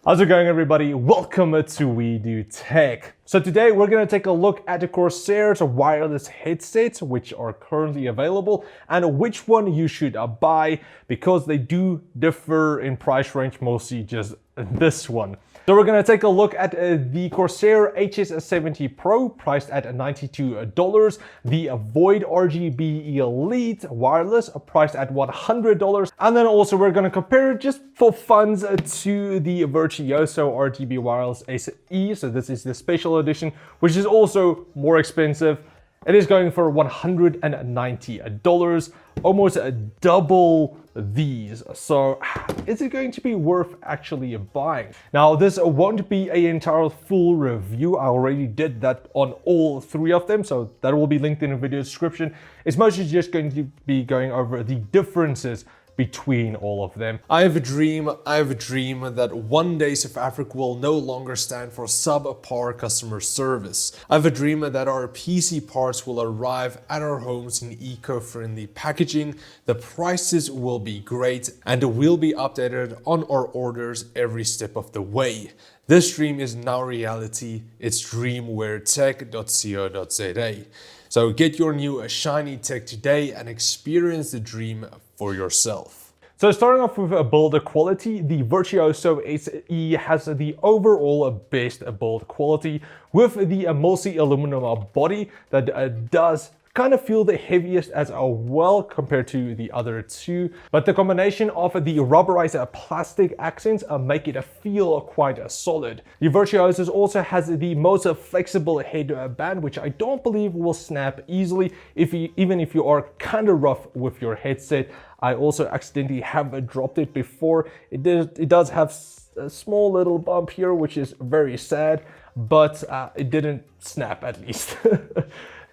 How's it going, everybody? Welcome to We Do Tech. So today we're going to take a look at the Corsair's wireless headsets which are currently available and which one you should buy because they do differ in price range, mostly just this one. So we're going to take a look at the Corsair HS70 Pro priced at $92, the Void RGB Elite wireless priced at $100, and then also we're going to compare it just for funds to the Virtuoso RGB wireless SE. So this is the special edition, which is also more expensive. It is going for $190, almost double these. So is it going to be worth actually buying? Now, this won't be an entire full review. I already did that on all three of them, so that will be linked in the video description. It's mostly just going to be going over the differences between all of them. I have a dream that one day South Africa will no longer stand for subpar customer service. I have a dream that our PC parts will arrive at our homes in eco-friendly packaging, the prices will be great, and will be updated on our orders every step of the way. This dream is now reality. It's DreamwareTech.co.za. So get your new shiny tech today and experience the dream for yourself. So starting off with build quality, the Virtuoso SE has the overall best build quality with the multi-aluminum body that does kind of feel the heaviest as well compared to the other two, but the combination of the rubberized plastic accents make it feel quite solid. The Virtuoso also has the most flexible headband, which I don't believe will snap easily even if you are kind of rough with your headset. I also accidentally have dropped it before. It does have a small little bump here, which is very sad, but it didn't snap at least.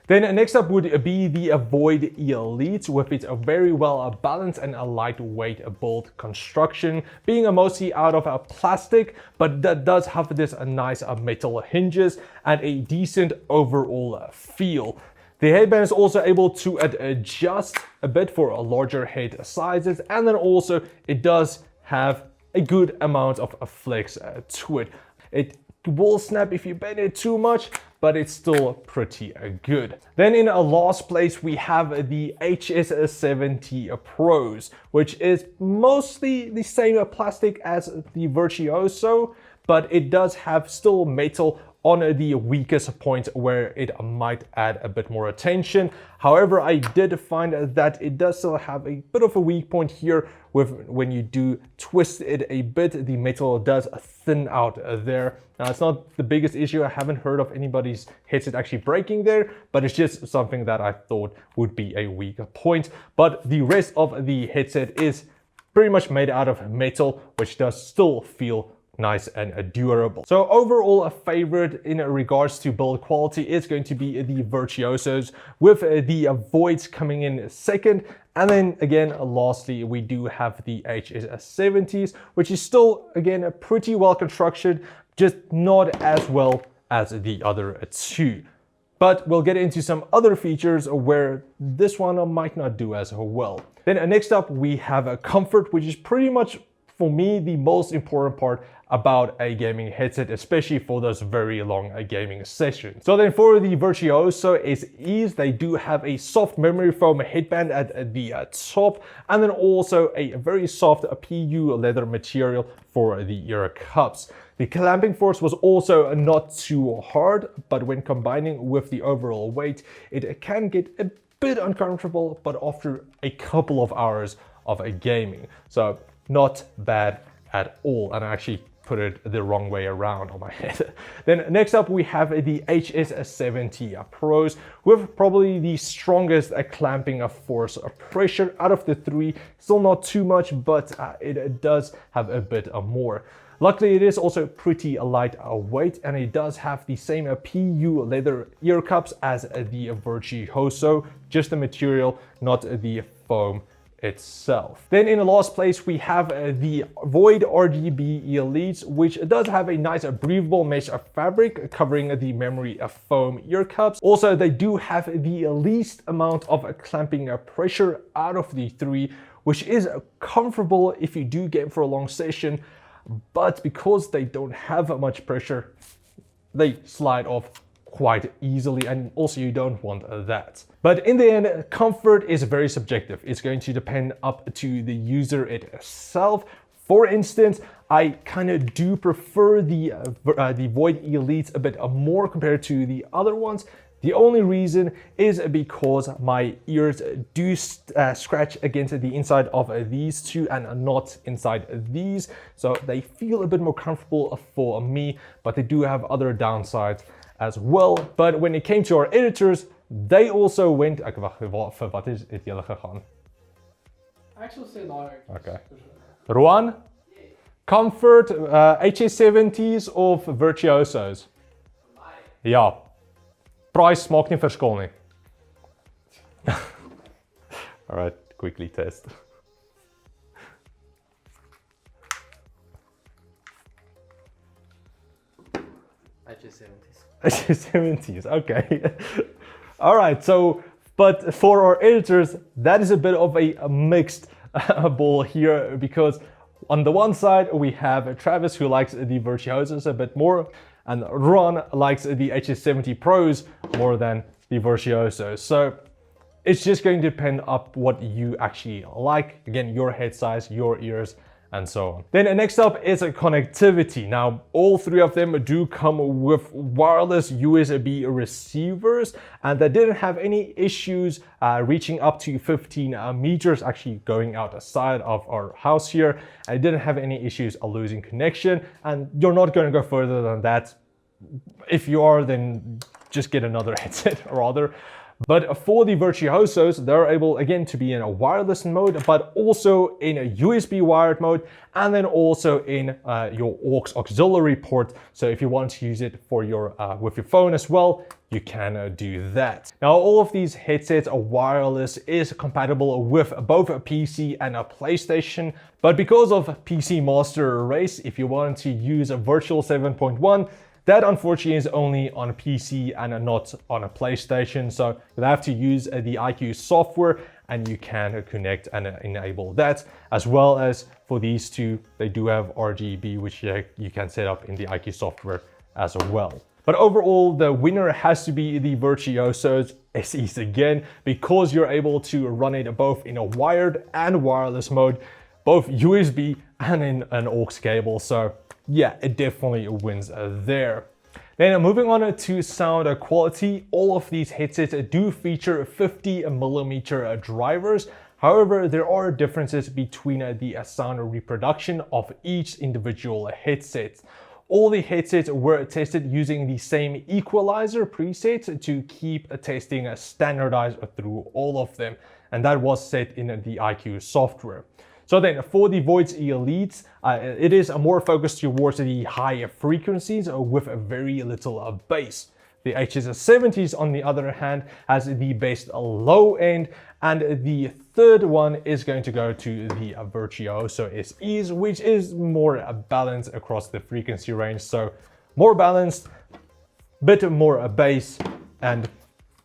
Then next up would be the Void Elite with its very well balanced and a lightweight build construction, being mostly out of plastic, but that does have this nice metal hinges and a decent overall feel. The headband is also able to adjust a bit for larger head sizes, and then also it does have a good amount of flex to it. It will snap if you bend it too much, but it's still pretty good. Then in a last place, we have the HS70 Pros, which is mostly the same plastic as the Virtuoso, but it does have still metal on the weakest point where it might add a bit more attention. However, I did find that it does still have a bit of a weak point here when you do twist it a bit, the metal does thin out there. Now, it's not the biggest issue. I haven't heard of anybody's headset actually breaking there, but it's just something that I thought would be a weak point. But the rest of the headset is pretty much made out of metal, which does still feel nice and durable. So overall, a favorite in regards to build quality is going to be the Virtuosos, with the Voids coming in second. And then again, lastly, we do have the HS70s, which is still, again, a pretty well constructed, just not as well as the other two. But we'll get into some other features where this one might not do as well. Then next up, we have comfort, which is pretty much, for me, the most important part about a gaming headset, especially for those very long gaming sessions. So then for the Virtuoso SEs, they do have a soft memory foam headband at the top, and then also a very soft PU leather material for the ear cups. The clamping force was also not too hard, but when combining with the overall weight, it can get a bit uncomfortable, but after a couple of hours of gaming. So not bad at all, and I actually put it the wrong way around on my head. Then next up, we have the HS70 Pros with probably the strongest clamping force pressure out of the three. Still not too much, but it does have a bit more. Luckily, it is also pretty lightweight, and it does have the same PU leather ear cups as the Virtuoso, just the material, not the foam itself. Then in the last place, we have the Void RGB Elite, which does have a nice breathable mesh fabric covering the memory foam ear cups. Also, they do have the least amount of clamping pressure out of the three, which is comfortable if you do game for a long session. but because they don't have much pressure, they slide off quite easily, and also you don't want that. But in the end, comfort is very subjective. It's going to depend up to the user itself. For instance, I kind of do prefer the Void Elite a bit more compared to the other ones. The only reason is because my ears do scratch against the inside of these two and not inside these. So they feel a bit more comfortable for me, but they do have other downsides as well. But when it came to our editors, they also went... Okay, wacht, vir wat is het julle gegaan? Actually say large. Okay. Rowan? Comfort, HS70s of Virtuosos? Ja. Price maak nie verskil nie. Alright, quickly test. HS70s. HS70s, okay. Alright, so, but for our editors, that is a bit of a mixed ball here, because on the one side, we have Travis, who likes the Virtuosos a bit more, and Ron likes the HS70 Pros more than the Virtuosos. So it's just going to depend on what you actually like. Again, your head size, your ears, and so on. Then next up is connectivity. Now, all three of them do come with wireless USB receivers, and they didn't have any issues reaching up to 15 meters, actually going outside of our house here. I didn't have any issues losing connection, and you're not going to go further than that. If you are, then just get another headset rather. But for the Virtuosos, they're able again to be in a wireless mode, but also in a USB wired mode, and then also in your aux auxiliary port. So if you want to use it for your with your phone as well, you can do that. Now, all of these headsets are wireless, is compatible with both a PC and a PlayStation. But because of PC Master Race, if you want to use a Virtual 7.1, that unfortunately is only on a PC and not on a PlayStation. So you'll have to use the IQ software, and you can connect and enable that. As well as for these two, they do have RGB, which you can set up in the IQ software as well. But overall, the winner has to be the Virtuosos SEs again, because you're able to run it both in a wired and wireless mode, both USB and in an aux cable. So yeah, it definitely wins there. Then moving on to sound quality, all of these headsets do feature 50mm drivers. However, there are differences between the sound reproduction of each individual headset. All the headsets were tested using the same equalizer preset to keep testing standardized through all of them, and that was set in the IQ software. So then for the Void Elite, it is more focused towards the higher frequencies with very little bass. The HS70s, on the other hand, has the best low end, and the third one is going to go to the Virtuoso SEs, which is more balanced across the frequency range. So more balanced, bit more bass, and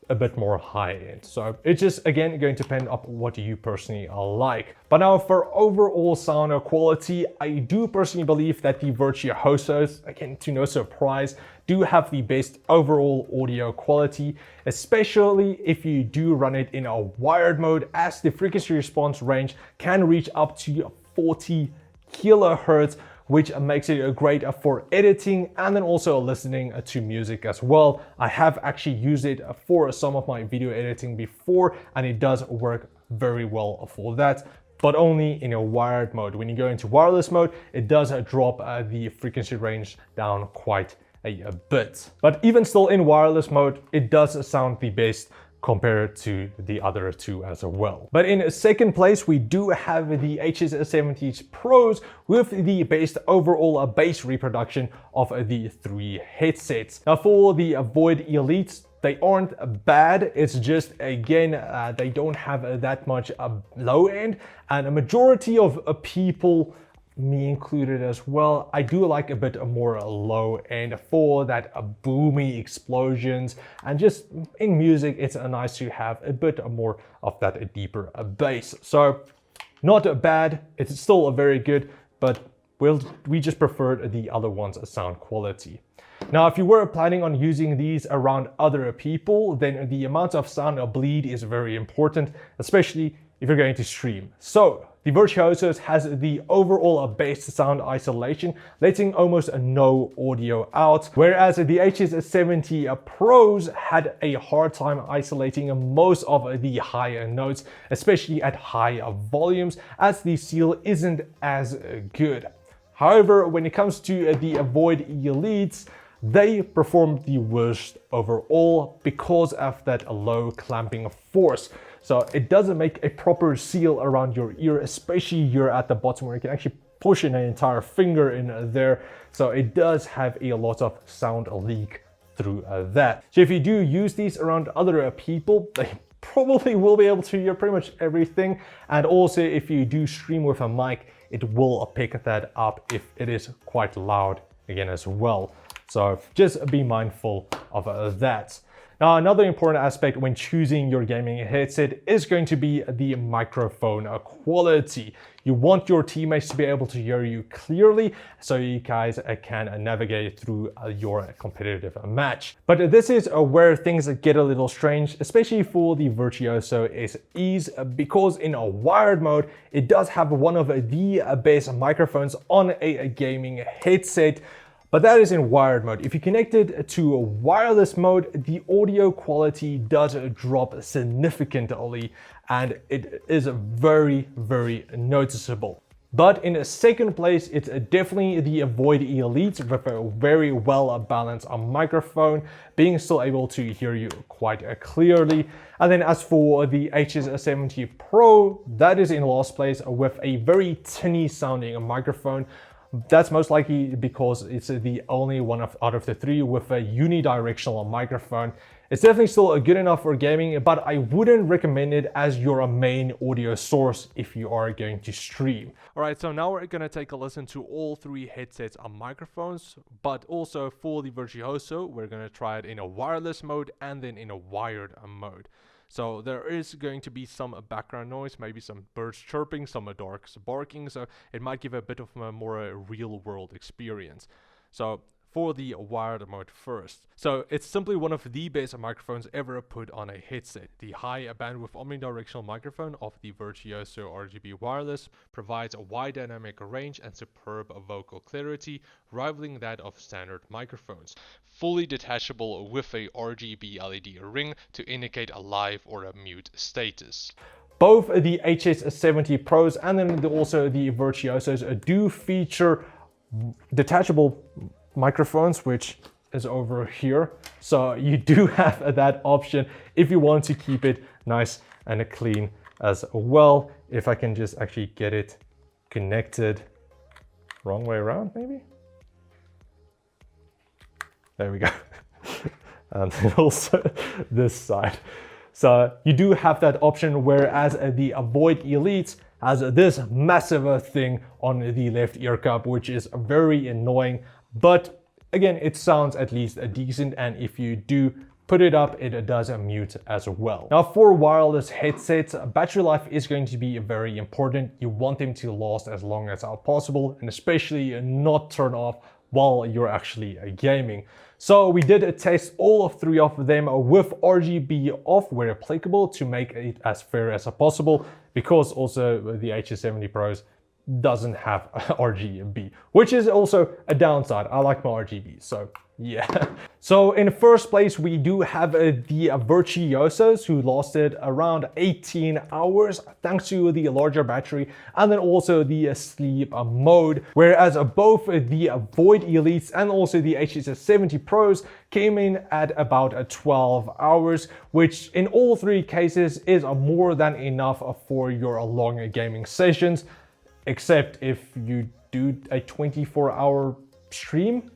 a bit more high end. So it's just again going to depend on what you personally like. But now for overall sound quality, I do personally believe that the Virtuosos, again to no surprise, do have the best overall audio quality, especially if you do run it in a wired mode, as the frequency response range can reach up to 40 kilohertz, which makes it great for editing and then also listening to music as well. I have actually used it for some of my video editing before, and it does work very well for that, but only in a wired mode. When you go into wireless mode, it does drop the frequency range down quite a bit. But even still in wireless mode, it does sound the best compared to the other two as well. But in second place, we do have the HS70 Pros with the best overall bass reproduction of the three headsets. Now for the Void Elites, they aren't bad, it's just again, they don't have that much low end, and a majority of people, me included as well, I do like a bit more low end for that boomy explosions, and just in music it's nice to have a bit more of that deeper bass. So not bad, it's still very good, but we just preferred the other one's sound quality. Now, if you were planning on using these around other people, then the amount of sound bleed is very important, especially if you're going to stream. So the Virtuoso has the overall bass sound isolation, letting almost no audio out, whereas the HS70 Pros had a hard time isolating most of the higher notes, especially at high volumes, as the seal isn't as good. However, when it comes to the Void Elites, they perform the worst overall because of that low clamping force. So it doesn't make a proper seal around your ear, especially here at the bottom where you can actually push in an entire finger in there. So it does have a lot of sound leak through that. So if you do use these around other people, they probably will be able to hear pretty much everything. And also if you do stream with a mic, it will pick that up if it is quite loud again as well. So just be mindful of that. Now, another important aspect when choosing your gaming headset is going to be the microphone quality. You want your teammates to be able to hear you clearly so you guys can navigate through your competitive match. But this is where things get a little strange, especially for the Virtuoso SEs, because in a wired mode, it does have one of the best microphones on a gaming headset. But that is in wired mode. If you connect it to a wireless mode, the audio quality does drop significantly and it is very, very noticeable. But in second place, it's definitely the Void Elite with a very well balanced microphone, being still able to hear you quite clearly. And then as for the HS70 Pro, that is in last place with a very tinny sounding microphone. That's most likely because it's the only one out of the three with a unidirectional microphone. It's definitely still good enough for gaming, but I wouldn't recommend it as your main audio source if you are going to stream. All right, so now we're gonna take a listen to all three headsets and microphones, but also for the Virtuoso, we're gonna try it in a wireless mode and then in a wired mode. So there is going to be some background noise, maybe some birds chirping, some dogs barking, so it might give a bit of a more real world experience. So for the wired mode first. So it's simply one of the best microphones ever put on a headset. The high bandwidth omnidirectional microphone of the Virtuoso RGB wireless provides a wide dynamic range and superb vocal clarity, rivaling that of standard microphones. Fully detachable with a RGB LED ring to indicate a live or a mute status. Both the HS70 Pros and then also the Virtuosos do feature detachable microphones, which is over here. So you do have that option if you want to keep it nice and clean as well. If I can just actually get it connected wrong way around, maybe. There we go. And then also this side. So you do have that option, whereas the Void Elite has this massive thing on the left ear cup, which is very annoying. But again, it sounds at least decent, and if you do put it up, it does mute as well. Now for wireless headsets, battery life is going to be very important. You want them to last as long as possible, and especially not turn off while you're actually gaming. So we did test all three of them with RGB off where applicable to make it as fair as possible, because also the HS70 Pros doesn't have RGB, which is also a downside. I like my RGB, so yeah. So in first place, we do have the Virtuosos, who lasted around 18 hours thanks to the larger battery and then also the sleep mode, whereas both the Void Elites and also the HS70 Pros came in at about 12 hours, which in all three cases is more than enough for your long gaming sessions, except if you do a 24-hour stream.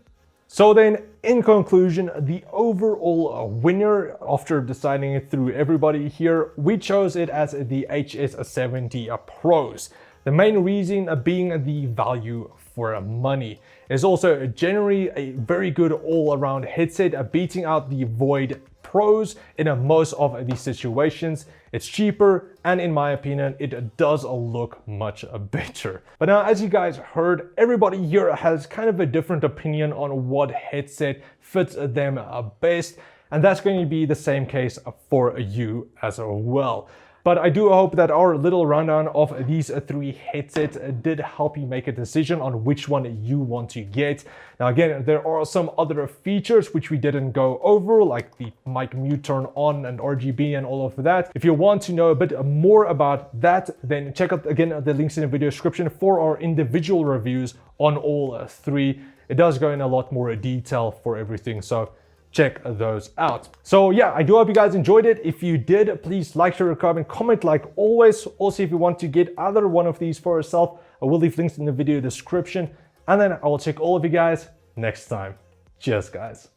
So then, in conclusion, the overall winner, after deciding it through everybody here, we chose it as the HS70 Pros. The main reason being the value for money. It's also generally a very good all-around headset, beating out the Void Pros in most of these situations. it's cheaper, and in my opinion, it does look much better. But now, as you guys heard, everybody here has kind of a different opinion on what headset fits them best, and that's going to be the same case for you as well. But I do hope that our little rundown of these 3 headsets did help you make a decision on which one you want to get. Now again, there are some other features which we didn't go over, like the mic mute turn on and RGB and all of that. If you want to know a bit more about that, then check out again the links in the video description for our individual reviews on all 3. It does go in a lot more detail for everything, so check those out. So yeah, I do hope you guys enjoyed it. If you did, please like, share, comment like always. Also, if you want to get either one of these for yourself, I will leave links in the video description. And then I will check all of you guys next time. Cheers, guys.